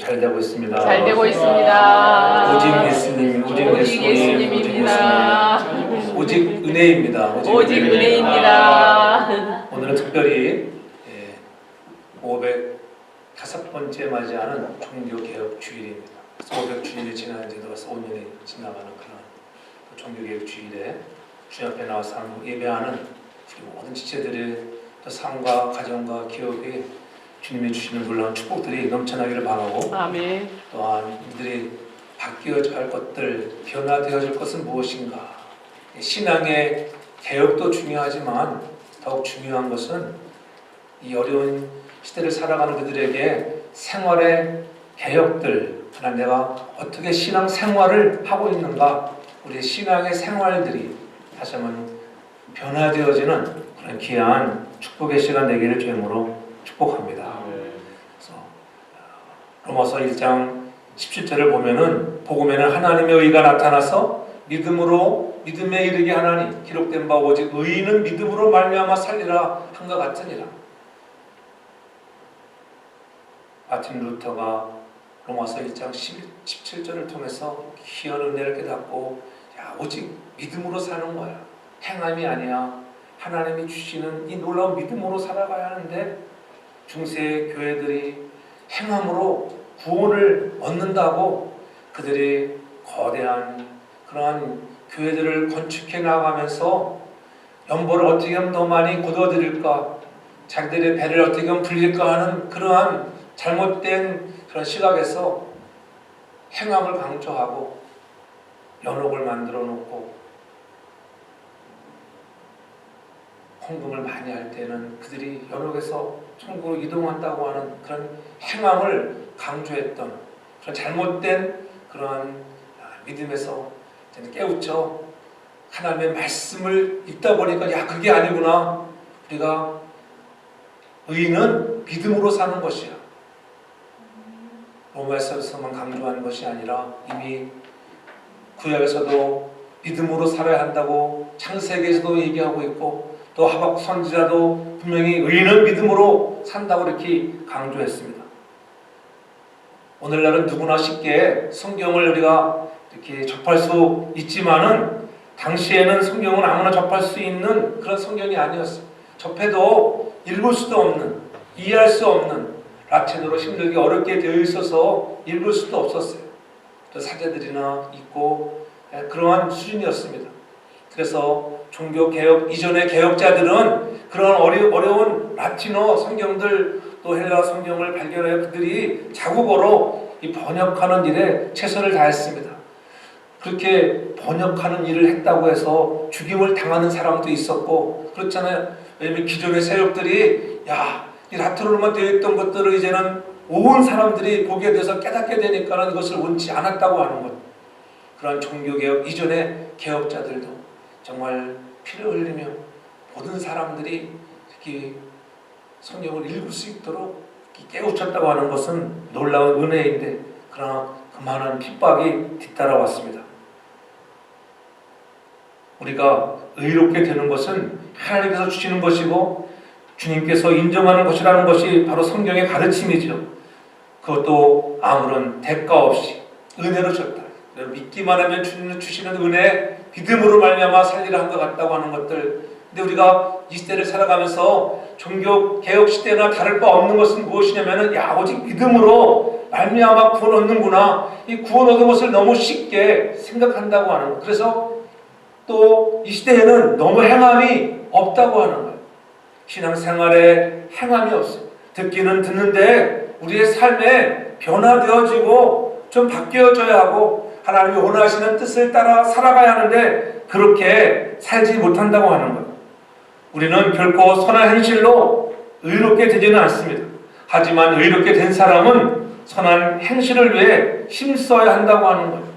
잘 되고 있습니다. 잘 되고 있습니다. 오직 예수님, 오직 예수님입니다. 오직 은혜입니다. 오직 은혜입니다. 오늘은 특별히 505번째 맞이하는 종교개혁 주일입니다. 500주일이 지나는 지 들어서 5년이 지나가는 그런 종교개혁 주일에 주님 앞에 나와서 예배하는 우리 모든 지체들의 삶과 가정과 기업이 주님이 주시는 놀라운 축복들이 넘쳐나기를 바라고, 아멘. 또한 이들이 바뀌어져 할 것들, 변화되어질 것은 무엇인가. 신앙의 개혁도 중요하지만 더욱 중요한 것은 이 어려운 시대를 살아가는 그들에게 생활의 개혁들, 하나님 내가 어떻게 신앙 생활을 하고 있는가, 우리의 신앙의 생활들이 다시 한번 변화되어지는 그런 귀한 축복의 시간 되기를 주님으로 축복합니다. 그래서 로마서 1장 17절을 보면은 복음에는 하나님의 의가 나타나서 믿음으로 믿음에 이르게 하나니 기록된 바 오직 의인은 믿음으로 말미암아 살리라 한것 같으니라. 마틴 루터가 로마서 1장 17절을 통해서 귀한 은혜를 깨닫고, 야, 오직 믿음으로 사는 거야. 행함이 아니야. 하나님이 주시는 이 놀라운 믿음으로 살아가야 하는데, 중세 교회들이 행함으로 구원을 얻는다고 그들이 거대한 그러한 교회들을 건축해 나가면서 연보를 어떻게 하면 더 많이 거둬들일까, 자기들의 배를 어떻게 하면 불릴까 하는 그러한 잘못된 그런 시각에서 행함을 강조하고 연옥을 만들어 놓고 헌금을 많이 할 때는 그들이 연옥에서 천국으로 이동한다고 하는 그런 행함을 강조했던 그런 잘못된 그런 믿음에서 깨우쳐 하나님의 말씀을 읽다 보니까, 야, 그게 아니구나. 우리가 의인은 믿음으로 사는 것이야. 로마서에서만 강조하는 것이 아니라 이미 구약에서도 믿음으로 살아야 한다고 창세기에서도 얘기하고 있고, 또 하박국 선지자도 분명히 의인은 믿음으로 산다고 이렇게 강조했습니다. 오늘날은 누구나 쉽게 성경을 우리가 이렇게 접할 수 있지만은 당시에는 성경은 아무나 접할 수 있는 그런 성경이 아니었어요. 접해도 읽을 수도 없는, 이해할 수 없는, 라틴어로 힘들게 어렵게 되어 있어서 읽을 수도 없었어요. 사제들이나 있고 그러한 수준이었습니다. 그래서 종교개혁 이전의 개혁자들은 그런 어려운 라틴어 성경들, 또 헬라 성경을 발견하여 그들이 자국어로 이 번역하는 일에 최선을 다했습니다. 그렇게 번역하는 일을 했다고 해서 죽임을 당하는 사람도 있었고 그렇잖아요. 왜냐하면 기존의 세력들이 이 라틴어로만 되어 있던 것들을 이제는 온 사람들이 보게 돼서 깨닫게 되니까 이것을 원치 않았다고 하는 것. 그러한 종교개혁 이전의 개혁자들도 정말 피를 흘리며 모든 사람들이 특히 성경을 읽을 수 있도록 깨우쳤다고 하는 것은 놀라운 은혜인데, 그러나 그만한 핍박이 뒤따라왔습니다. 우리가 의롭게 되는 것은 하나님께서 주시는 것이고 주님께서 인정하는 것이라는 것이 바로 성경의 가르침이죠. 그것도 아무런 대가 없이 은혜로 줬다. 믿기만 하면 주시는 은혜, 믿음으로 말미암아 살리라 한 것 같다고 하는 것들. 근데 우리가 이 시대를 살아가면서 종교 개혁 시대나 다를 바 없는 것은 무엇이냐면은, 오직 믿음으로 말미암아 구원 얻는구나. 이 구원 얻은 것을 너무 쉽게 생각한다고 하는 것. 그래서 또 이 시대에는 너무 행함이 없다고 하는 거예요. 신앙생활에 행함이 없어요. 듣기는 듣는데 우리의 삶에 변화되어지고 좀 바뀌어져야 하고 하나님이 원하시는 뜻을 따라 살아가야 하는데 그렇게 살지 못한다고 하는 거예요. 우리는 결코 선한 행실로 의롭게 되지는 않습니다. 하지만 의롭게 된 사람은 선한 행실을 위해 힘써야 한다고 하는 거예요.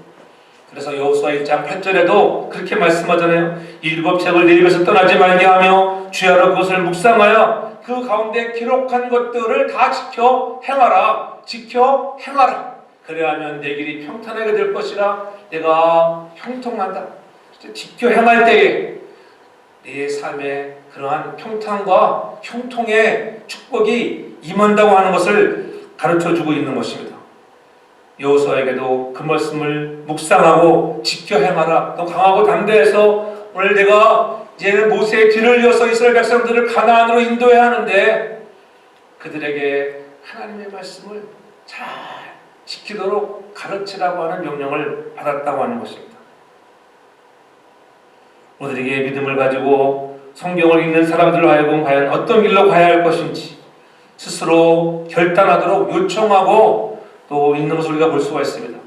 그래서 여호수아 1장 8절에도 그렇게 말씀하잖아요. 이 율법책을 네 입에서 떠나지 말게 하며 주야로 그것을 묵상하여 그 가운데 기록한 것들을 다 지켜 행하라. 지켜 행하라. 그래야면 내 길이 평탄하게 될 것이라. 내가 형통한다. 지켜 행할 때에 내 삶에 그러한 평탄과 형통의 축복이 임한다고 하는 것을 가르쳐주고 있는 것입니다. 여호수아에게도 그 말씀을 묵상하고 지켜 행하라. 또 강하고 담대해서 오늘 내가 이제는 모세의 뒤를 이어서 이스라엘 백성들을 가나안으로 인도해야 하는데 그들에게 하나님의 말씀을 잘 지키도록 가르치라고 하는 명령을 받았다고 하는 것입니다. 우리에게 믿음을 가지고 성경을 읽는 사람들로 하여금 과연 어떤 길로 가야 할 것인지 스스로 결단하도록 요청하고 또 있는 것을 우리가 볼 수가 있습니다.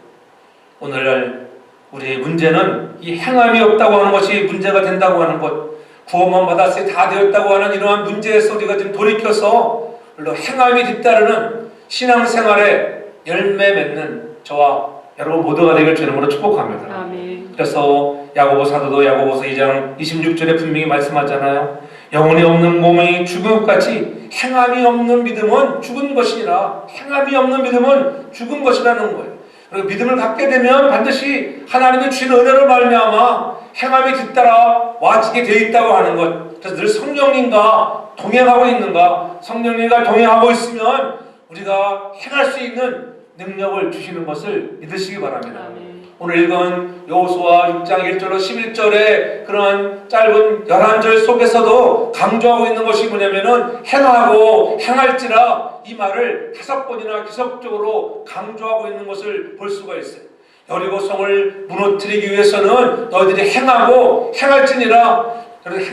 오늘날 우리의 문제는 이 행함이 없다고 하는 것이 문제가 된다고 하는 것, 구원만 받았을 때 다 되었다고 하는 이러한 문제에서 우리가 좀 돌이켜서 물론 행함이 뒤따르는 신앙생활에 열매 맺는 저와 여러분 모두가 되길 주님으로 축복합니다. 아멘. 그래서 야고보 사도도 야고보서 2장 26절에 분명히 말씀하잖아요. 영혼이 없는 몸이 죽은 것 같이 행함이 없는 믿음은 죽은 것이니라. 행함이 없는 믿음은 죽은 것이라는 거예요. 그리고 믿음을 갖게 되면 반드시 하나님의 주신 은혜로 말미암아 행함이 뒤따라 와지게 되어 있다고 하는 것. 그래서 늘 성령님과 동행하고 있는가, 성령님과 동행하고 있으면 우리가 행할 수 있는 능력을 주시는 것을 믿으시기 바랍니다. 아멘. 오늘 읽은 여호수아 6장 1절로 11절의 그런 짧은 11절 속에서도 강조하고 있는 것이 뭐냐면은 행하고 행할지라 이 말을 5번이나 기속적으로 강조하고 있는 것을 볼 수가 있어요. 여리고성을 무너뜨리기 위해서는 너희들이 행하고 행할지니라. 그래서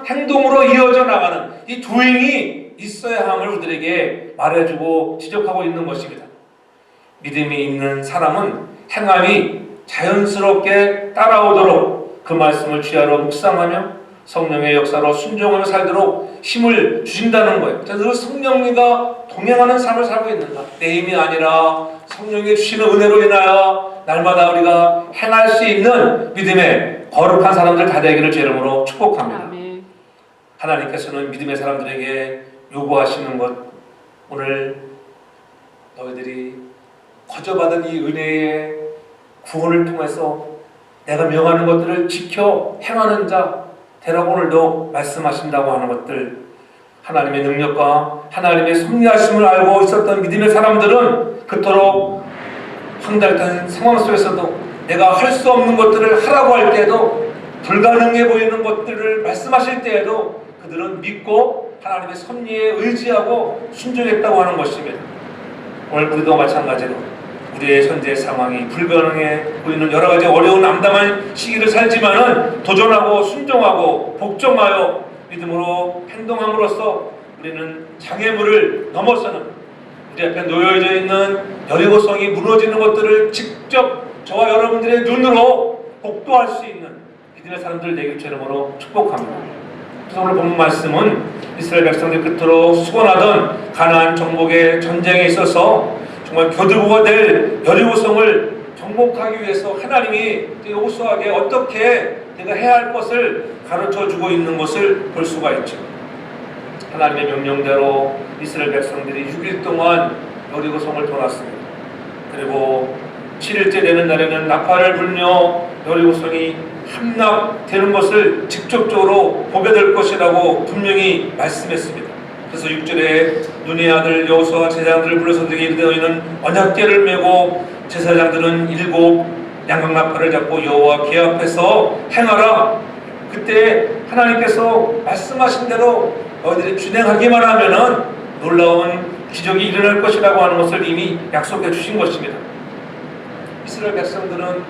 행동으로 이어져 나가는 이 도행이 있어야 함을 우리들에게 말해주고 지적하고 있는 것입니다. 믿음이 있는 사람은 행함이 자연스럽게 따라오도록 그 말씀을 주야로 묵상하며 성령의 역사로 순종하며 살도록 힘을 주신다는 거예요. 그래서 성령님과 동행하는 삶을 살고 있는가? 내 힘이 아니라 성령이 주시는 은혜로 인하여 날마다 우리가 행할 수 있는 믿음의 거룩한 사람들 다 되기를 주 이름으로 축복합니다. 아멘. 하나님께서는 믿음의 사람들에게 요구하시는 것, 오늘 너희들이 거저받은 이 은혜의 구원을 통해서 내가 명하는 것들을 지켜 행하는 자 되라고 오늘도 말씀하신다고 하는 것들, 하나님의 능력과 하나님의 섭리하심을 알고 있었던 믿음의 사람들은 그토록 황달탄 상황 속에서도 내가 할 수 없는 것들을 하라고 할 때에도, 불가능해 보이는 것들을 말씀하실 때에도 그들은 믿고 하나님의 섭리에 의지하고 순종했다고 하는 것입니다. 오늘 우리도 마찬가지로 우리의 현재 상황이 불가능해 보이는 여러 가지 어려운 암담한 시기를 살지만은 도전하고 순종하고 복종하여 믿음으로 행동함으로써 우리는 장애물을 넘어서는, 우리 앞에 놓여져 있는 여리고성이 무너지는 것들을 직접 저와 여러분들의 눈으로 복도할 수 있는 믿음의 사람들 되길 주 이름으로 축복합니다. 그래서 오늘 본 말씀은 이스라엘 백성들이 그토록 수고하던 가나안 정복의 전쟁에 있어서 정말 교두보가 될 여리고성을 정복하기 위해서 하나님이 여호수아에게 어떻게 내가 해야 할 것을 가르쳐주고 있는 것을 볼 수가 있죠. 하나님의 명령대로 이스라엘 백성들이 6일 동안 여리고성을 돌았습니다. 그리고 7일째 되는 날에는 나팔을 불며 여리고성이 함락되는 것을 직접적으로 보게 될 것이라고 분명히 말씀했습니다. 그래서 6절에 눈의 아들 여호수아가 제사장들을 불러서 그에게 이르되 너희는 언약궤를 메고 제사장들은 7 양각나팔을 잡고 여호와 궤 앞에서 행하라. 그때 하나님께서 말씀하신 대로 너희들이 준행하기만 하면은 놀라운 기적이 일어날 것이라고 하는 것을 이미 약속해 주신 것입니다. 이스라엘 백성들은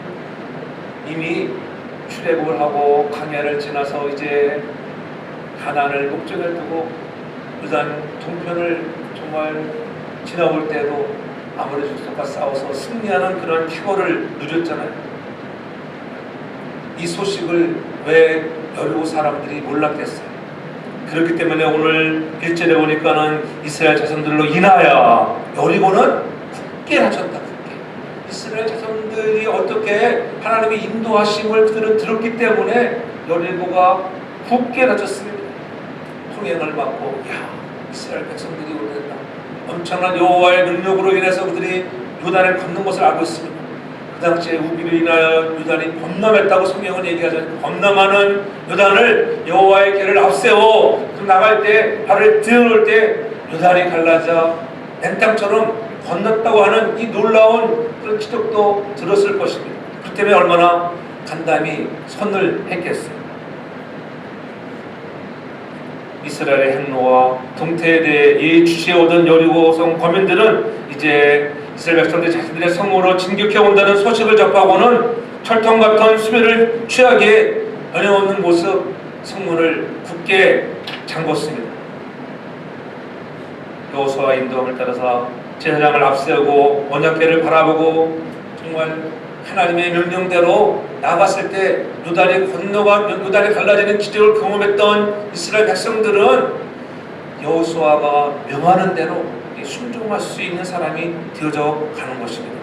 이미 출애굽을 하고 광야를 지나서 이제 가나안을 목적에 두고 요단 동편을 정말 지나올 때도 아모리 족속과 싸워서 승리하는 그런 쾌거를 누렸잖아요. 이 소식을 왜 여리고 사람들이 몰랐겠어요? 그렇기 때문에 오늘 1절에 보니까는 이스라엘 자손들로 인하여 여리고는 굳게 닫혔다. 이스라엘 자손들이 어떻게 하나님의 인도하심을 그들은 들었기 때문에 여리고가 굳게 닫혔습니다. 통행을 받고 이스라엘 백성들이 오르겠다. 엄청난 여호와의 능력으로 인해서 그들이 요단을 건넌 것을 알고 있습니다. 그 당시에 우비로 인하여 요단이 범람했다고 성경은 얘기하죠. 범람하는 요단을 여호와의 궤를 앞세워 나갈 때 발을 들어올 때 요단이 갈라져 맨땅처럼 건넜다고 하는 이 놀라운 그런 기적도 들었을 것입니다. 그 때문에 얼마나 간담이 선을 했겠어요. 이스라엘의 행로와 동태에 대해 예의주시해오던 여리고성 거민들은 이제 이스라엘 백성들이 자신들의 성으로 진격해 온다는 소식을 접하고는 철통 같은 수면을 취하기에 어려없는 모습 성문을 굳게 잠궜습니다. 여호수아와 인도함을 따라서 제사장을 앞세우고 언약궤를 바라보고 정말 하나님의 명령대로 나갔을 때 요단이 갈라지는 기적을 경험했던 이스라엘 백성들은 여호수아가 명하는 대로 순종할 수 있는 사람이 되어져 가는 것입니다.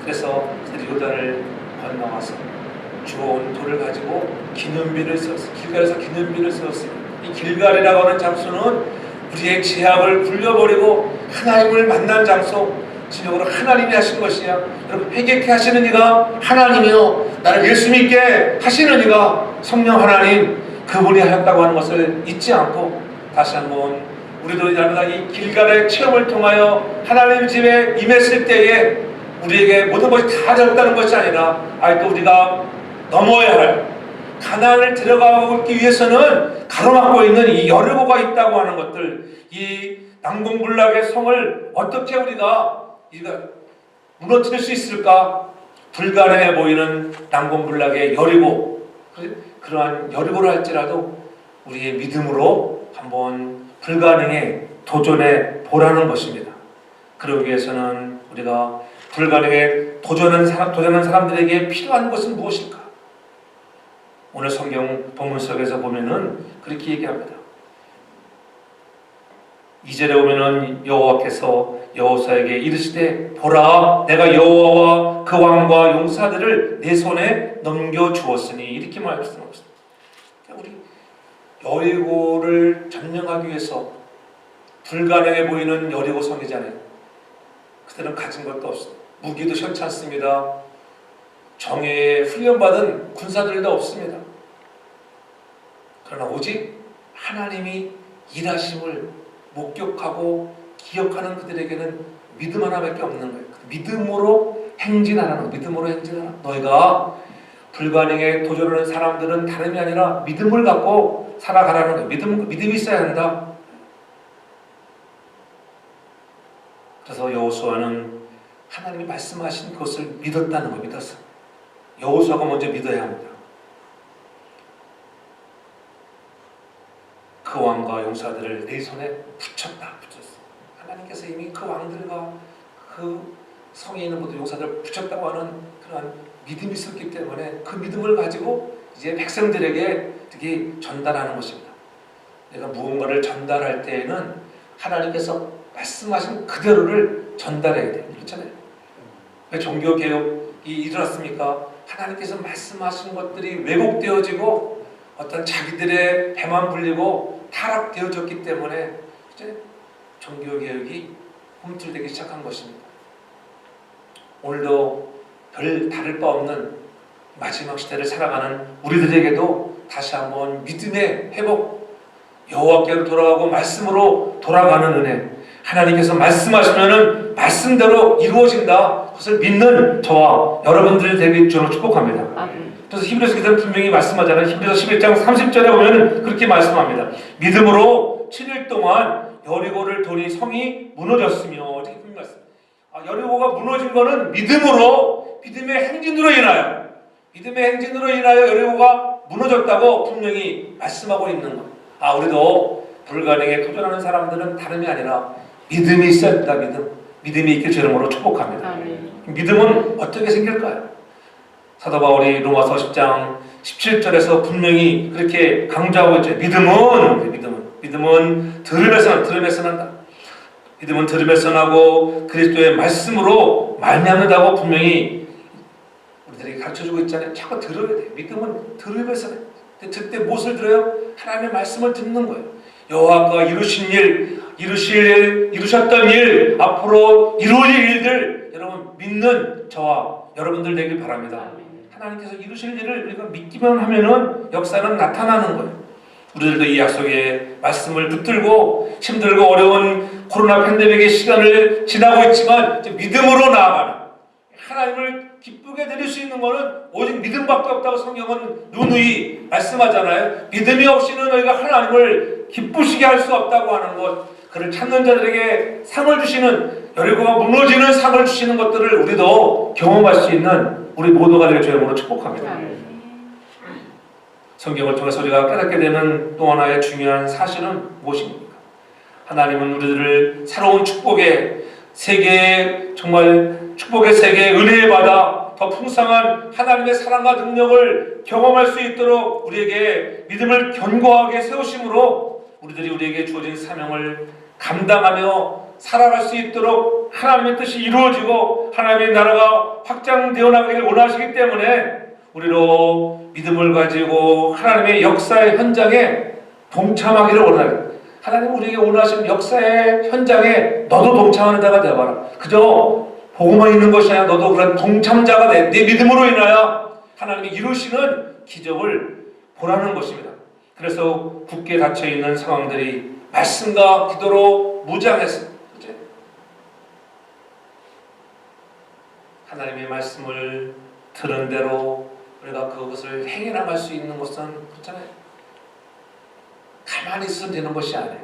그래서 그들이 요단을 건너와서 주워온 돌을 가지고 기념비를 세웠습니다. 길갈에서 기념비를 세웠습니다. 이 길갈이라고 하는 장소는 우리의 죄악을 굴려버리고 하나님을 만난 장소, 진정으로 하나님이 하신 것이야. 여러분, 회개케 하시는 이가 하나님이요, 나를 예수 믿게 하시는 이가 성령 하나님, 그분이 하였다고 하는 것을 잊지 않고 다시 한번 우리도 날마다 이 길갈의 체험을 통하여 하나님 집에 임했을 때에 우리에게 모든 것이 다 되었다는 것이 아니라 아직도 우리가 넘어야 할 가나안을 들어가기 위해서는 가로막고 있는 이 여리고가 있다고 하는 것들, 이 난공불락의 성을 어떻게 우리가 무너뜨릴 수 있을까? 불가능해 보이는 난공불락의 여리고, 그러한 여리고를 할지라도 우리의 믿음으로 한번 불가능에 도전해 보라는 것입니다. 그러기 위해서는 우리가 불가능에 도전하는 사람들에게 필요한 것은 무엇일까? 오늘 성경 본문 속에서 보면은 그렇게 얘기합니다. 2절에 보면은 여호와께서 여호수아에게 이르시되 보라, 내가 여호와와 그 왕과 용사들을 내 손에 넘겨주었으니, 이렇게 말씀하셨습니다. 우리 여리고를 점령하기 위해서 불가능해 보이는 여리고 성이잖아요. 그들은 가진 것도 없습니다. 무기도 시원치 않습니다. 정예에 훈련받은 군사들도 없습니다. 그러나 오직 하나님이 일하심을 목격하고 기억하는 그들에게는 믿음 하나밖에 없는 거예요. 믿음으로 행진하라는 거예요. 믿음으로 행진하라. 너희가 불가능에 도전하는 사람들은 다름이 아니라 믿음을 갖고 살아가라는 거예요. 믿음이 있어야 한다. 그래서 여호수아는 하나님이 말씀하신 것을 믿었다는 거예요. 믿었어. 여호수아가 먼저 믿어야 합니다. 그 왕과 용사들을 내 손에 붙였다. 하나님께서 이미 그 왕들과 그 성에 있는 모든 용사들을 붙였다고 하는 그런 믿음이 있었기 때문에 그 믿음을 가지고 이제 백성들에게 특히 전달하는 것입니다. 내가 무언가를 전달할 때에는 하나님께서 말씀하신 그대로를 전달해야 돼요. 그렇잖아요. 왜 종교개혁이 일어났습니까? 하나님께서 말씀하신 것들이 왜곡되어지고 어떤 자기들의 배만 불리고 타락되어졌기 때문에 이제 종교개혁이 꿈틀대기 시작한 것입니다. 오늘도 별 다를 바 없는 마지막 시대를 살아가는 우리들에게도 다시 한번 믿음의 회복, 여호와께로 돌아가고 말씀으로 돌아가는 은혜, 하나님께서 말씀하시면은 말씀대로 이루어진다, 그것을 믿는 저와 여러분들 되길 주로 축복합니다. 그래서 히브리서 기자는 분명히 말씀하잖아요. 히브리서 11장 30절에 보면 그렇게 말씀합니다. 믿음으로 7일 동안 여리고를 도니 성이 무너졌으며, 이렇게 분명히 말씀. 여리고가 무너진 것은 믿음의 행진으로 인하여, 여리고가 무너졌다고 분명히 말씀하고 있는 것. 우리도 불가능에 도전하는 사람들은 다름이 아니라 믿음이 있어야 된다. 믿음이 있길 주름으로 축복합니다. 믿음은 어떻게 생길까요? 사도 바울이 로마서 10장 17절에서 분명히 그렇게 강조하고 있죠. 믿음은 들음에서 난다. 믿음은 들음에서 나고 그리스도의 말씀으로 말미암는다고 분명히 우리들에게 가르쳐주고 있잖아요. 자꾸 들어야 돼. 믿음은 들음에서 나요. 그때 무엇을 들어요? 하나님의 말씀을 듣는 거예요. 여호와가 이루셨던 일, 앞으로 이루어질 일들, 여러분 믿는 저와 여러분들 되길 바랍니다. 하나님께서 이루실 일을 우리가 믿기만 하면은 역사는 나타나는 거예요. 우리들도 이 약속의 말씀을 붙들고 힘들고 어려운 코로나 팬데믹의 시간을 지나고 있지만 이제 믿음으로 나아가는, 하나님을 기쁘게 드릴 수 있는 것은 오직 믿음밖에 없다고 성경은 누누이 말씀하잖아요. 믿음이 없이는 너희가 하나님을 기쁘시게 할 수 없다고 하는 것, 그를 찾는 자들에게 상을 주시는, 여리고가 무너지는 상을 주시는 것들을 우리도 경험할 수 있는 우리 모두가 되길 주의 이름으로 축복합니다. 성경을 통해서 우리가 깨닫게 되는 또 하나의 중요한 사실은 무엇입니까? 하나님은 우리들을 새로운 축복의 세계에, 정말 축복의 세계에 은혜에 받아 더 풍성한 하나님의 사랑과 능력을 경험할 수 있도록 우리에게 믿음을 견고하게 세우심으로 우리들이 우리에게 주어진 사명을 감당하며 살아갈 수 있도록 하나님의 뜻이 이루어지고 하나님의 나라가 확장되어 나가기를 원하시기 때문에 우리로 믿음을 가지고 하나님의 역사의 현장에 동참하기를 원하는, 하나님 우리에게 원하시는 역사의 현장에 너도 동참하는 자가 되어봐라. 그저 보고만 있는 것이 아니라 너도 그런 동참자가 돼. 네 믿음으로 인하여 하나님이 이루시는 기적을 보라는 것입니다. 그래서 굳게 닫혀있는 상황들이 말씀과 기도로 무장했습니다. 하나님의 말씀을 들은 대로 우리가 그것을 행해 나갈 수 있는 것은 그렇잖아요. 가만히 있으면 되는 것이 아니에요.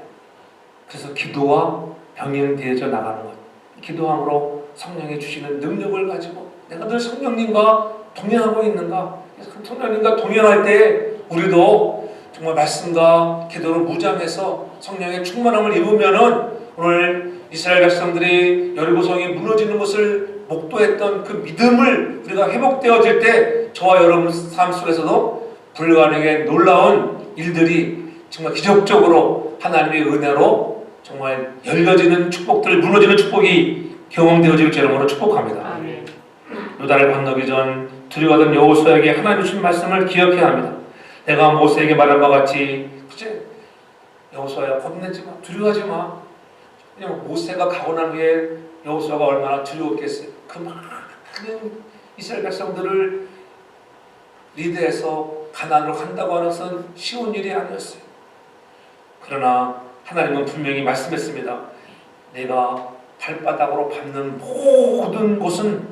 그래서 기도와 병행되어져 나가는 것, 기도함으로 성령이 주시는 능력을 가지고 내가 늘 성령님과 동행하고 있는가, 성령님과 동행할 때 우리도 정말 말씀과 기도로 무장해서 성령의 충만함을 입으면은 오늘 이스라엘 백성들이 여리고성이 무너지는 것을 목도했던 그 믿음을 우리가 회복되어질 때 저와 여러분 삶 속에서도 불가능의 놀라운 일들이 정말 기적적으로 하나님의 은혜로 정말 열려지는 축복들, 무너지는 축복이 경험되어질 줄로 축복합니다. 아멘. 요단을 건너기 전 두려워하던 여호수아에게 하나님 주신 말씀을 기억해야 합니다. 내가 모세에게 말한 바와 같이, 그치? 여호수아야 겁내지 마, 두려워하지 마. 왜냐면 모세가 가고 난 후에 여호수아가 얼마나 두려웠겠어요. 그 많은 이스라엘 백성들을 리드해서 가나안으로 간다고 하는 것은 쉬운 일이 아니었어요. 그러나 하나님은 분명히 말씀했습니다. 내가 발바닥으로 밟는 모든 곳은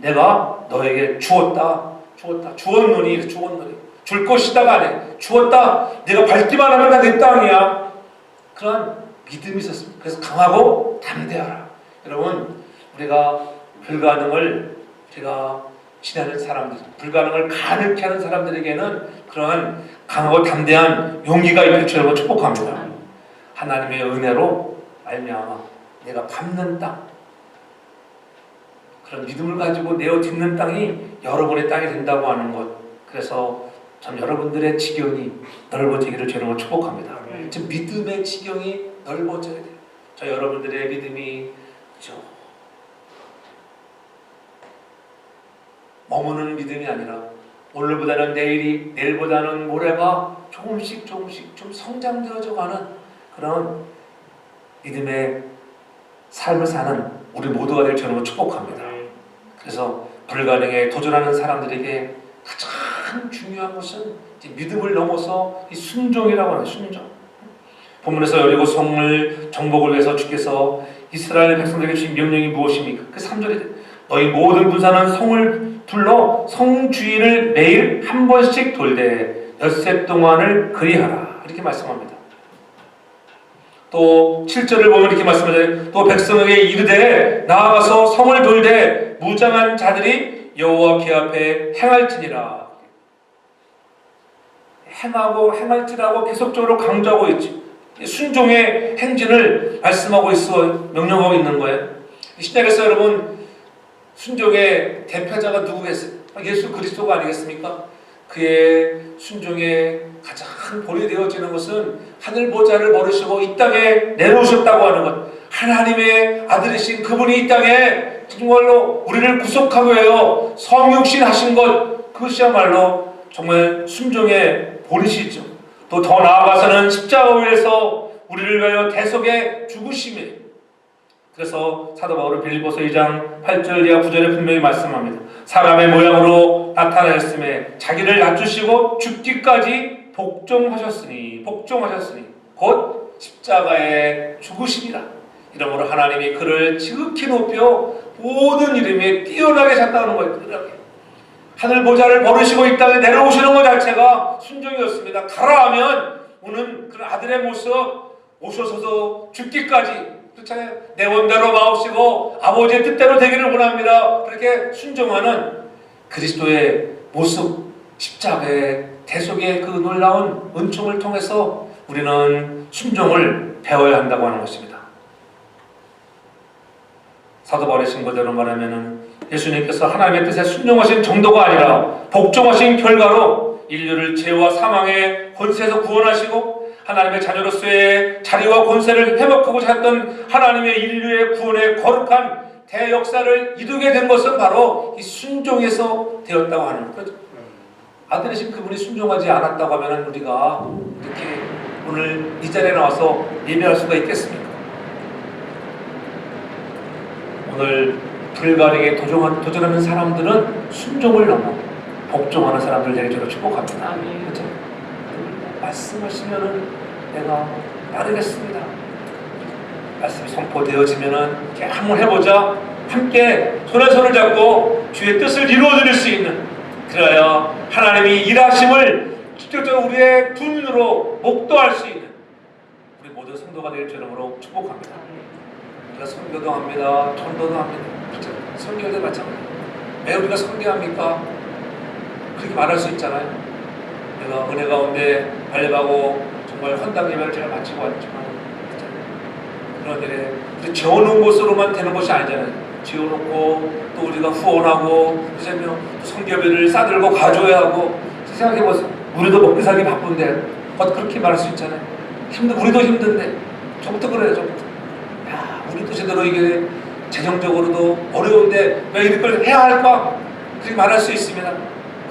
내가 너에게 주었다. 주었노니. 줄 것이다가 아니에요. 주었다. 내가 밟기만 하면 다 내 땅이야. 그런 믿음이 있었습니다. 그래서 강하고 담대하라. 여러분, 우리가 불가능을 제가 지나는 사람들, 불가능을 가능케 하는 사람들에게는 그러한 강하고 담대한 용기가 있길 주여 축복합니다. 하나님의 은혜로 말미암아 내가 밟는 땅, 그런 믿음을 가지고 내어 딛는 땅이 여러분의 땅이 된다고 하는 것. 그래서 전 여러분들의 지경이 넓어지기를 주여 축복합니다. 지금 믿음의 지경이 넓어져야 돼요. 저 여러분들의 믿음이 머무는 믿음이 아니라 오늘보다는 내일이, 내일보다는 모레가 조금씩 좀 성장되어져 가는 그런 믿음의 삶을 사는 우리 모두가 될 줄로 축복합니다. 그래서 불가능에 도전하는 사람들에게 가장 중요한 것은 믿음을 넘어서 이 순종이라고 하는 순종. 본문에서 여리고 성을 정복을 위해서 주께서 이스라엘 백성들에게 주신 명령이 무엇입니까? 그 3절에 너희 모든 군사는 성을 둘러 성 주위를 매일 한 번씩 돌되 엿새 동안을 그리하라. 이렇게 말씀합니다. 또 7절을 보면 이렇게 말씀하잖아요. 또 백성에게 이르되 나아가서 성을 돌되 무장한 자들이 여호와 귀 앞에 행할지니라. 행하고 행할지라고 계속적으로 강조하고 있죠. 순종의 행진을 말씀하고 있어, 명령하고 있는 거예요. 신약에서 여러분 순종의 대표자가 누구겠어요? 예수 그리스도가 아니겠습니까? 그의 순종에 가장 본이 되어지는 것은 하늘 보좌를 버리시고 이 땅에 내놓으셨다고 하는 것, 하나님의 아들이신 그분이 이 땅에 정말로 우리를 구속하고 해요 성육신 하신 것, 그것이야말로 정말 순종의 본이시죠. 또 더 나아가서는 십자가 위에서 우리를 위하여 대속의 죽으심이에요. 그래서 사도 바울은 빌립보서 2장 8절 이하 9절에 분명히 말씀합니다. 사람의 모양으로 나타나셨음에 자기를 낮추시고 죽기까지 복종하셨으니 곧 십자가에 죽으시니라. 이러므로 하나님이 그를 지극히 높여 모든 이름에 뛰어나게 잤다는 거예요. 하늘 보좌를 버리시고 이 땅에 내려오시는 것 자체가 순종이었습니다. 가라 하면 오는 그런 아들의 모습, 오셔서도 죽기까지, 그렇잖아요. 내 원대로 마옵시고 아버지의 뜻대로 되기를 원합니다. 그렇게 순종하는 그리스도의 모습, 십자가의 대속의 그 놀라운 은총을 통해서 우리는 순종을 배워야 한다고 하는 것입니다. 사도 바울의 증거대로 말하면은 예수님께서 하나님의 뜻에 순종하신 정도가 아니라 복종하신 결과로 인류를 죄와 사망의 권세에서 구원하시고 하나님의 자녀로서의 자리와 권세를 회복하고자 했던 하나님의 인류의 구원의 거룩한 대역사를 이루게 된 것은 바로 이 순종에서 되었다고 하는 거죠. 아들이신 그분이 순종하지 않았다고 하면 우리가 이렇게 오늘 이 자리에 나와서 예배할 수가 있겠습니까? 오늘 불가능에 도전하는 사람들은 순종을 넘어 복종하는 사람들 되게 저도 축복합니다. 아멘. 그렇죠? 말씀하시면은 내가 따르겠습니다. 말씀이 선포되어지면은 이렇게 한번 해보자. 함께 손에 손을 잡고 주의 뜻을 이루어드릴 수 있는, 그래야 하나님이 일하심을 직접적으로 우리의 두 눈으로 목도할 수 있는 우리 모든 성도가 될 줄로 축복합니다. 우리가 선교도 합니다. 전도도 합니다. 그렇죠? 선교도 마찬가지예요. 왜 우리가 선교합니까? 그렇게 말할 수 있잖아요. 내가 은혜 가운데 발려가고 정말 헌당 예배를 잘 마치고 왔지만, 그렇죠? 그런데 지어놓은 곳으로만 되는 것이 아니잖아요. 지어놓고 또 우리가 후원하고 그렇죠? 또 선교비를 싸들고 가져야 하고. 생각해보세요. 우리도 먹고 살기 바쁜데 그렇게 말할 수 있잖아요. 우리도 힘든데. 저부터 그래요. 저부터. 우리도 제대로 이게 재정적으로도 어려운데 왜 이걸 해야 할까? 그렇게 말할 수 있습니다.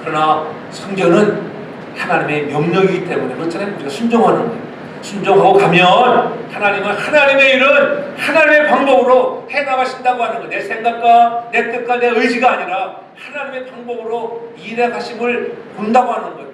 그러나 선교는 하나님의 명령이기 때문에 그렇잖아요. 우리가 순종하는 거예요. 순종하고 가면 하나님은 하나님의 일은 하나님의 방법으로 해나가신다고 하는 거예요. 내 생각과 내 뜻과 내 의지가 아니라 하나님의 방법으로 일해 가심을 본다고 하는 거예요.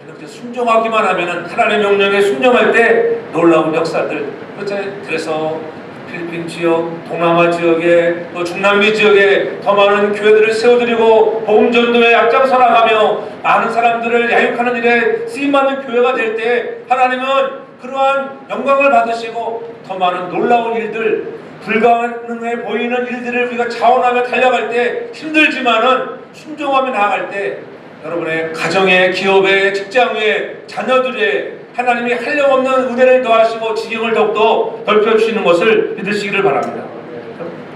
그렇게 순종하기만 하면 하나님의 명령에 순종할 때 놀라운 역사들, 그렇잖아요. 그래서 필리핀 지역, 동남아 지역에, 또 중남미 지역에 더 많은 교회들을 세워드리고 복음전도에 앞장서 나가며 많은 사람들을 야육하는 일에 쓰임받는 교회가 될 때 하나님은 그러한 영광을 받으시고 더 많은 놀라운 일들, 불가능해 보이는 일들을 우리가 자원하며 달려갈 때 힘들지만은 순종하며 나아갈 때 여러분의 가정에, 기업에, 직장에, 자녀들의 하나님이 한량없는 은혜를 더하시고 지경을 더욱더 넓혀주시는 것을 믿으시기를 바랍니다.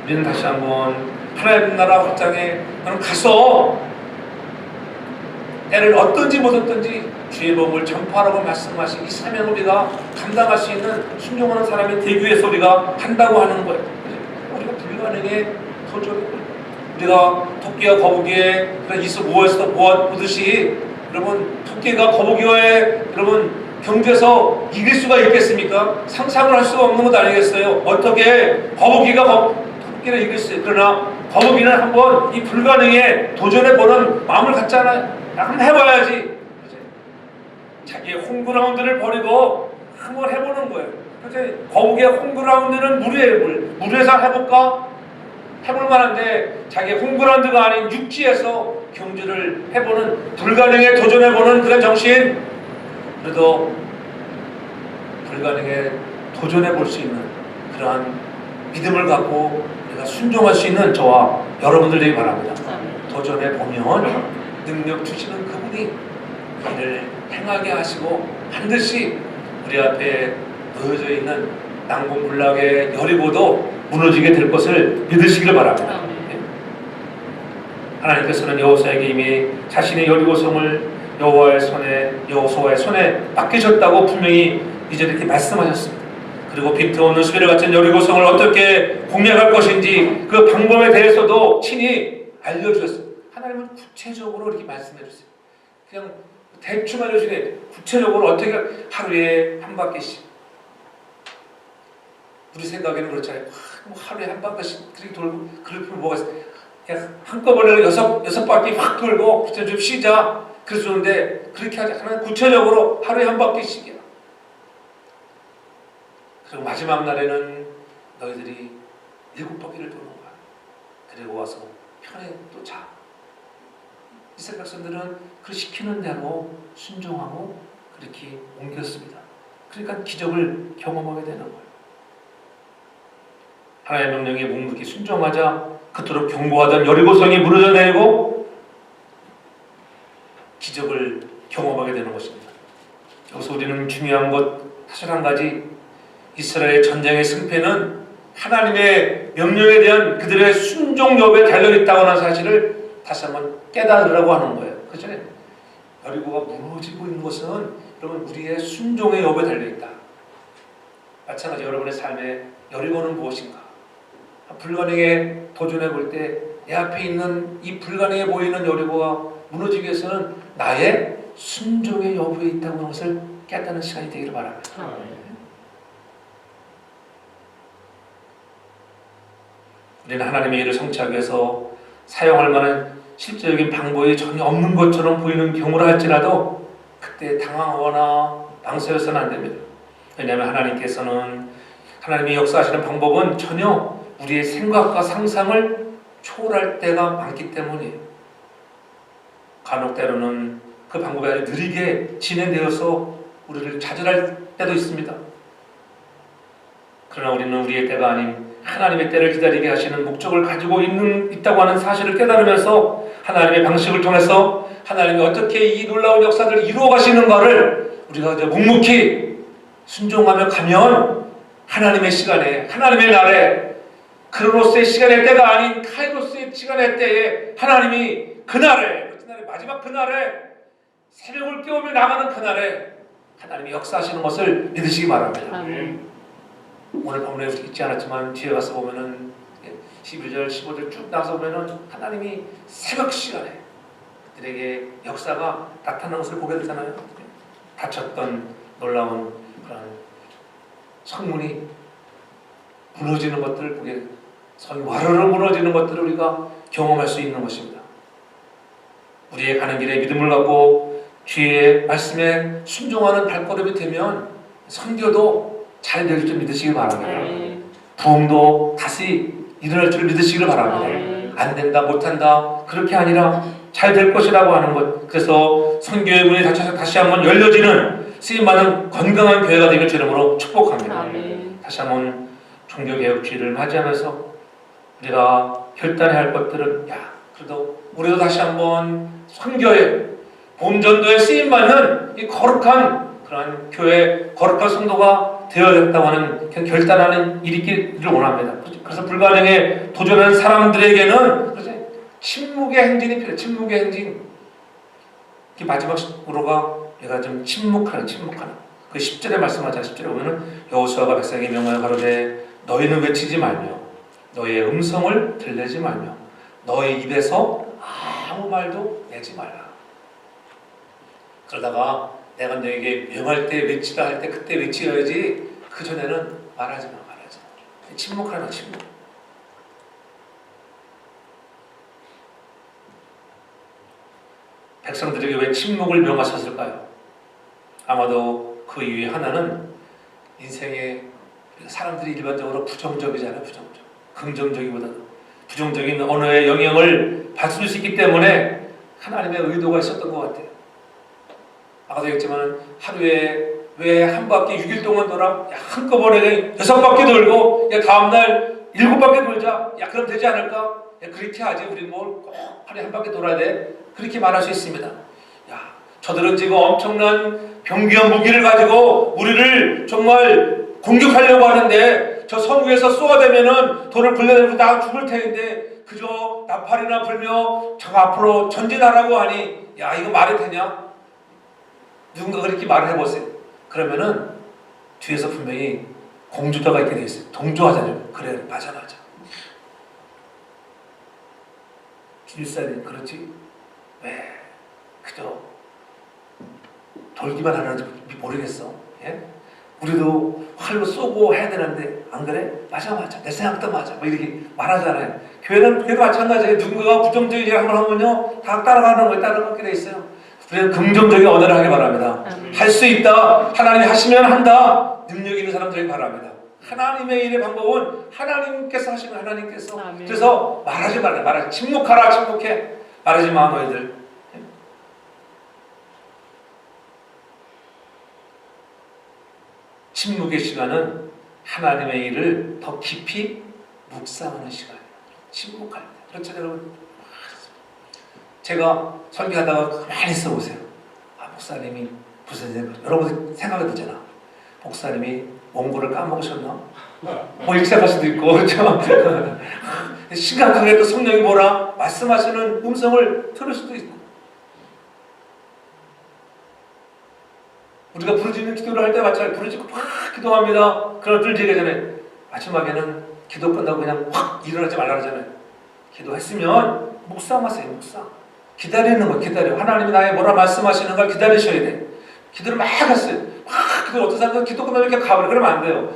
우리는 다시 한번 하나님 나라 확장에 가서 때를 얻든지 못 얻든지 주의 복음을 전파하라고 말씀하신 이 사명을 우리가 감당할 수 있는 순종하는 사람이 되기 위해서 우리가 한다고 하는 거예요. 우리가 불가능에 도전, 우리가 토끼와 거북이의 이스 모에서 보듯이 여러분 토끼가 거북이와의 여러분 경주에서 이길 수가 있겠습니까? 상상을 할 수가 없는 것 아니겠어요? 어떻게 거북이가 토끼를 이겼어요? 그러나 거북이는 한번 이 불가능에 도전해보는 마음을 갖잖아요. 한번 해봐야지. 자기의 홈그라운드를 버리고 한번 해보는 거예요. 거북이의 홈그라운드는 물이에요. 물에서 해볼까? 해볼 만한데 자기의 홈그라운드가 아닌 육지에서 경주를 해보는, 불가능에 도전해보는 그런 정신, 그래도 불가능에 도전해볼 수 있는 그러한 믿음을 갖고 우리가 순종할 수 있는 저와 여러분들 되기 바랍니다. 도전해보면 능력 주시는 그분이 일을 행하게 하시고 반드시 우리 앞에 놓여져 있는 난공불락의 여리고도 무너지게 될 것을 믿으시길 바랍니다. 하나님께서는 여호수아에게 이미 자신의 여리고성을 여호수아의 손에 맡기셨다고 분명히 이제 이렇게 말씀하셨습니다. 그리고 비트오는 수비를 갖춘 여리고성을 어떻게 공략할 것인지 그 방법에 대해서도 친히 알려주셨습니다. 하나님은 구체적으로 이렇게 말씀해 주세요. 그냥 대충 알려주시네. 구체적으로 어떻게 하루에 한 바퀴씩. 우리 생각에는 그렇잖아요. 뭐 하루에 한 바퀴씩 그렇게 돌고 그럴 필요 뭐가 있어요. 그냥 한꺼번에 여섯 바퀴 확 돌고 좀 쉬자. 그래서 좋은데 그렇게 하지 않아. 구체적으로 하루에 한 바퀴씩이야. 그리고 마지막 날에는 너희들이 7바퀴를 도는 거야. 그리고 와서 편에 또 자. 이스라엘 백성들은 그 시키는 대로 순종하고 그렇게 옮겼습니다. 그러니까 기적을 경험하게 되는 거예요. 하나님의 명령에 묵묵히 순종하자 그토록 경고하던 여리고성이 무너져 내리고 기적을 경험하게 되는 것입니다. 여기서 우리는 중요한 것 사실 한 가지, 이스라엘 전쟁의 승패는 하나님의 명령에 대한 그들의 순종 여부에 달려있다고 하는 사실을 다시 한번 깨달으라고 하는 거예요. 그죠? 여리고가 무너지고 있는 것은 여러분 우리의 순종의 여부에 달려있다. 마찬가지 여러분의 삶에 여리고는 무엇인가? 불가능에 도전해 볼 때 내 앞에 있는 이 불가능해 보이는 여리고가 무너지기 위해서는 나의 순종의 여부에 있다는 것을 깨닫는 시간이 되기를 바랍니다. 우리는 하나님의 일을 성취하기 위해서 사용할 만한 실제적인 방법이 전혀 없는 것처럼 보이는 경우라 할지라도 그때 당황하거나 망설여서는 안 됩니다. 왜냐하면 하나님께서는 하나님이 역사하시는 방법은 전혀 우리의 생각과 상상을 초월할 때가 많기 때문이에요. 간혹 때로는 그 방법이 아주 느리게 진행되어서 우리를 좌절할 때도 있습니다. 그러나 우리는 우리의 때가 아닌 하나님의 때를 기다리게 하시는 목적을 가지고 있다고 하는 사실을 깨달으면서 하나님의 방식을 통해서 하나님이 어떻게 이 놀라운 역사들을 이루어 가시는가를 우리가 이제 묵묵히 순종하며 가면 하나님의 시간에, 하나님의 날에, 크로노스의 시간의 때가 아닌 카이로스의 시간의 때에 하나님이 그날에 마지막 그날에 새벽을 깨우며 나가는 그날에 하나님이 역사하시는 것을 믿으시기 바랍니다. 오늘 본문에 있지 않았지만 뒤에 가서 보면은 11절, 15절 쭉 나서 보면은 하나님이 새벽 시간에 그들에게 역사가 나타나는 것을 보게 되잖아요. 닫혔던 놀라운 그런 성문이 무너지는 것들을 보게, 성이 와르르 무너지는 것들을 우리가 경험할 수 있는 것입니다. 우리의 가는 길에 믿음을 갖고 주의 말씀에 순종하는 발걸음이 되면 선교도 잘 될 줄 믿으시길 바랍니다. 부흥도 다시 일어날 줄 믿으시길 바랍니다. 안 된다, 못한다, 그렇게 아니라 잘 될 것이라고 하는 것. 그래서 선교의 문이 닫혀서 다시 한번 열려지는 쓰임받은 건강한 교회가 되길 주름으로 축복합니다. 다시 한번 종교개혁주의를 맞이하면서 우리가 결단해야 할 것들은 그래도 우리도 다시 한번 선교에 봄전도에 쓰임받는 이 거룩한 그런 교회, 거룩한 성도가 되어야겠다고 하는 결단하는 일이 있기를 원합니다. 그래서 불가능에 도전하는 사람들에게는 침묵의 행진이 필요해요. 침묵의 행진. 마지막으로가 내가 좀 침묵하는 그 10절에 말씀하잖아요. 10절에 보면은 여호수아가 백성에게 명하여 가로되 너희는 외치지 말며 너희의 음성을 들내지 말며 너희 입에서 아무 말도 내지 말라. 그러다가 내가 너에게 명할 때 외치라 할 때 그때 외치어야지 그 전에는 말하지 마. 침묵하는 침묵. 백성들에게 왜 침묵을 명하셨을까요? 아마도 그 이유의 하나는 인생에 사람들이 일반적으로 부정적이잖아요. 긍정적이보다는 부정적인 언어의 영향을 받을 수 있기 때문에 하나님의 의도가 있었던 것 같아요. 아까도 얘기했지만 하루에 왜 한 바퀴 6일 동안 돌아? 한꺼번에 6바퀴 돌고 다음날 7바퀴 돌자. 그럼 되지 않을까? 그렇게 하지. 우리 꼭 하루에 한 바퀴 돌아야 돼. 그렇게 말할 수 있습니다. 저들은 지금 엄청난 병기한 무기를 가지고 우리를 정말 공격하려고 하는데 저 성 위에서 쏘아대면은 돌을 굴려내고 나 죽을 텐데 그저 나팔이나 불며 저 앞으로 전진하라고 하니 이거 말이 되냐? 누군가 그렇게 말을 해보세요. 그러면은 뒤에서 분명히 공주자가 있게 되어 있어요. 동조하잖아요. 그래, 맞아. 일사님 그렇지? 왜 그저 돌기만 하는지 모르겠어. 우리도 활로 쏘고 해야 되는데 안 그래? 맞아. 내 생각도 맞아. 이렇게 말하잖아요. 교회도 마찬가지예요. 누군가가 부정적인 일을 한번 하면요 다 따라가는 거예요. 따라가게 돼 있어요. 우리는 긍정적인 언어를 하기 바랍니다. 할 수 있다. 하나님이 하시면 한다. 능력 있는 사람들에게 바랍니다. 하나님의 일의 방법은 하나님께서 하시면 하나님께서. 아멘. 그래서 말하지 말라. 말하지. 침묵하라. 침묵해. 말하지 마 너희들. 침묵의 시간은 하나님의 일을 더 깊이 묵상하는 시간이에요. 침묵할 때. 그렇죠 여러분? 제가 설교하다가 많이 써보세요. 아, 목사님이 무슨 생각? 여러분 생각이 드잖아. 목사님이 원고를 까먹으셨나? 뭐 이렇게 생각할 수도 있고 그렇죠? 심각하게 또 성령이 뭐라 말씀하시는 음성을 들을 수도 있고 우리가 부르짖는 기도를 할 때 마찬가지 부르짖고 막 기도합니다. 그러나 늘 얘기하잖아요. 마지막에는 기도 끝나고 그냥 확 일어나지 말라 그러잖아요. 기도했으면 묵상하세요. 묵상. 기다리는 거 기다려. 하나님이 나의 뭐라 말씀하시는 걸 기다리셔야 돼. 기도를 막 했어요. 막 기도 어떤 사람은 기도 끝나면 이렇게 가버려. 그러면 안 돼요.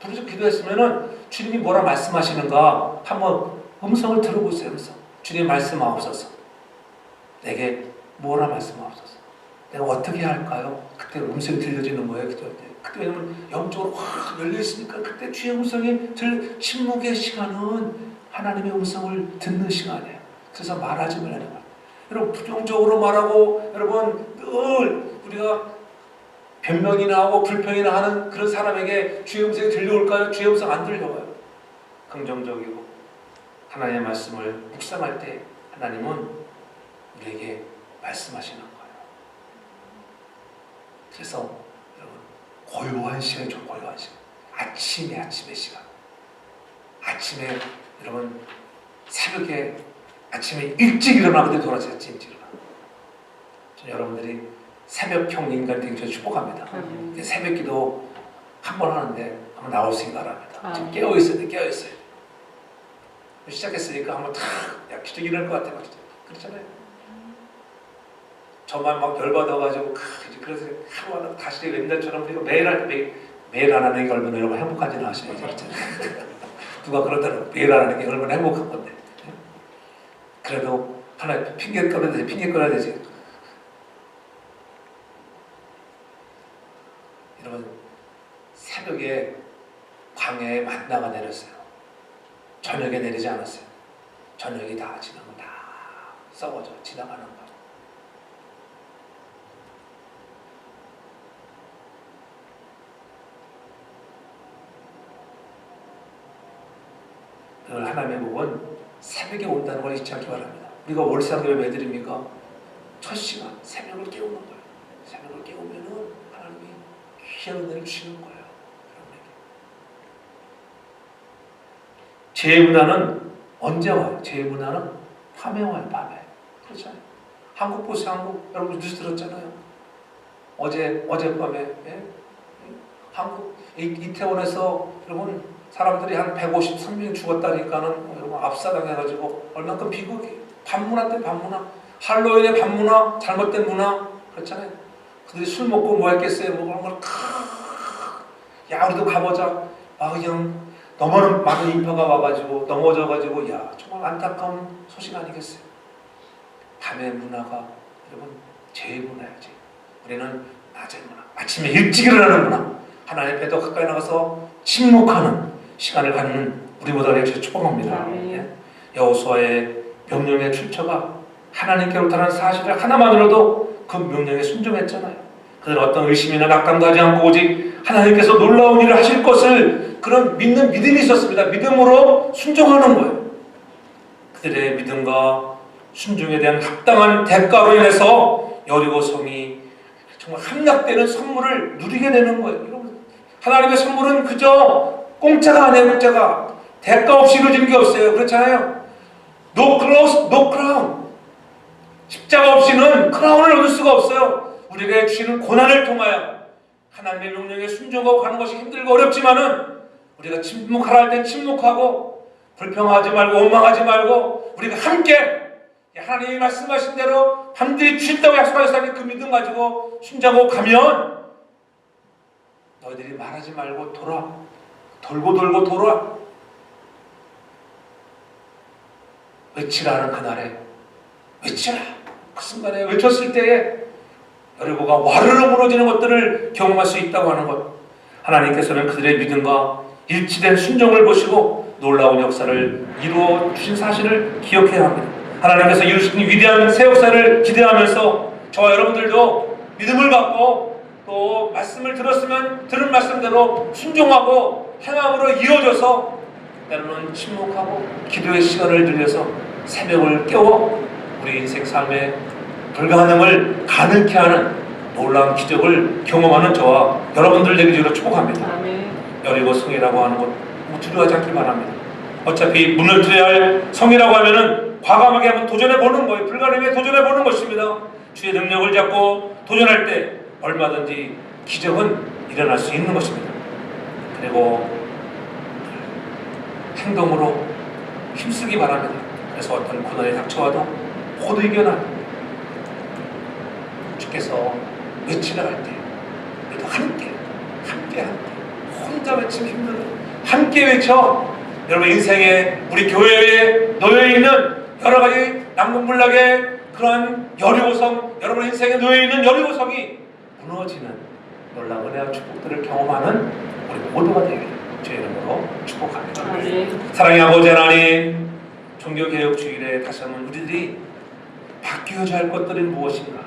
부르짖고 기도했으면은 주님이 뭐라 말씀하시는가 한번 음성을 들어보세요. 음성. 주님 말씀하옵소서. 내게 뭐라 말씀하옵소서. 내가 어떻게 할까요? 그때 음성이 들려지는 거예요. 기도할 때. 그때 왜냐면 영적으로 확 열려 있으니까 그때 주의 음성이 침묵의 시간은 하나님의 음성을 듣는 시간이에요. 그래서 말하지 말라는 거예요. 여러분 부정적으로 말하고 여러분 늘 우리가 변명이나 하고 불평이나 하는 그런 사람에게 주의 음성이 들려올까요? 주의 음성 안 들려와요. 긍정적이고 하나님의 말씀을 묵상할 때 하나님은 우리에게 말씀하시는 거예요. 그래서 여러분 고요한 시간이죠. 고요한 시간. 아침의 시간. 아침에 여러분 새벽에 아침에 일찍 일어나거든요. 돌아서 일찍 일어나. 저는 여러분들이 새벽형 인간이 되기 전에 축복합니다. 새벽기도 한 번 하는데 한번 나올 수 있기 바랍니다. 지금 깨어있어야 돼. 깨어있어요. 시작했으니까 한번 탁 야 기도 일어날 것 같아요. 그렇잖아요. 저만 막 열받아가지고 그래서 하루하루 다시 옛날처럼 우리가 매일 안 하는 게 얼마나 여러분 행복한지는 아시죠? 누가 그러더라고. 매일 안 하는 게 얼마나 행복한 건데. 그래도 하나 핑계 꺼내야 되지. 여러분 새벽에 광야에 만나가 내렸어요. 저녁에 내리지 않았어요. 저녁이 다 지나면 다 썩어져 지나가는 거예요. 늘 하나님의 복은 새벽에 온다는 걸 잊지 않기 바랍니다. 우리가 월상교회 왜 드립니까? 첫 시간 새벽을 깨우는 거예요. 새벽을 깨우면은 하나님이 귀한 은혜를 주시는 거예요. 제 문화는 언제 와요? 제 문화는 밤에 와요. 밤에. 그렇잖아요. 한국 보세요. 한국 여러분 뉴스 들었잖아요. 어젯밤에 한국 이태원에서 여러분 사람들이 한 153명 죽었다니까는 여러분 압사당해가지고 얼만큼 비극이 반문화 때 반문화 할로윈의 반문화 잘못된 문화 그렇잖아요. 그들이 술 먹고 뭐 했겠어요. 뭐 그런 걸 야 우리도 가보자. 아 그냥 너무 많은 인파가 와가지고 넘어져가지고 야 정말 안타까운 소식 아니겠어요. 밤의 문화가 여러분 제 문화야지. 우리는 낮의 문화 아침에 일찍 일어나는 문화 하나님 앞에 더 가까이 나가서 침묵하는 시간을 갖는 우리보다 제가 축복합니다. 여호수아의 명령의 출처가 하나님께로부터라는 사실을 하나만으로도 그 명령에 순종했잖아요. 그들은 어떤 의심이나 낙담도 하지 않고 오직 하나님께서 놀라운 일을 하실 것을 그런 믿는 믿음이 있었습니다. 믿음으로 순종하는 거예요. 그들의 믿음과 순종에 대한 합당한 대가로 인해서 여리고 성이 정말 함락되는 선물을 누리게 되는 거예요. 여러분, 하나님의 선물은 그저 공짜가 아니에요. 공짜가 대가 없이 이루어지는 게 없어요. 그렇잖아요. No cross, no crown. 십자가 없이는 크라운을 얻을 수가 없어요. 우리에게 주시는 고난을 통하여 하나님의 명령에 순종하고 가는 것이 힘들고 어렵지만은 우리가 침묵하라 할 땐 침묵하고 불평하지 말고 원망하지 말고 우리가 함께 하나님이 말씀하신 대로 반드시 주신다고 약속하셨다는 그 믿음 가지고 순종하고 가면 너희들이 말하지 말고 돌고 돌아 외치라 하는 그날에 외치라 그 순간에 외쳤을 때에 여리고가 와르르 무너지는 것들을 경험할 수 있다고 하는 것, 하나님께서는 그들의 믿음과 일치된 순종을 보시고 놀라운 역사를 이루어 주신 사실을 기억해야 합니다. 하나님께서 이루신 위대한 새 역사를 기대하면서 저와 여러분들도 믿음을 갖고 또 말씀을 들었으면 들은 말씀대로 순종하고 행함으로 이어져서 때로는 침묵하고 기도의 시간을 들여서 새벽을 깨워 우리 인생 삶의 불가능을 가능케 하는 놀라운 기적을 경험하는 저와 여러분들 되기를 축복합니다. 아멘. 여리고 성이라고 하는 것 두려워하지 않기만 합니다. 어차피 무너뜨려야 할 성이라고 하면은 과감하게 한번 도전해 보는 거예요. 불가능에 도전해 보는 것입니다. 주의 능력을 잡고 도전할 때 얼마든지 기적은 일어날 수 있는 것입니다. 그리고 행동으로 힘쓰기 바랍니다. 그래서 어떤 고난이 닥쳐와도 모두 이겨나 주께서 외치라 할 때 우리도 함께 혼자 외치면 힘들어요. 함께 외쳐. 여러분 인생에 우리 교회에 놓여있는 여러가지 남궁불락의 그러한 여리고성, 여러분 인생에 놓여있는 여리고성이 무너지는 놀라운 은혜와 축복들을 경험하는 우리 모두가 되기를 주의 이름으로 축복합니다. 아멘. 사랑의 아버지 하나님, 종교개혁 주일에 다시 한번 우리들이 바뀌어야 할 것들은 무엇인가?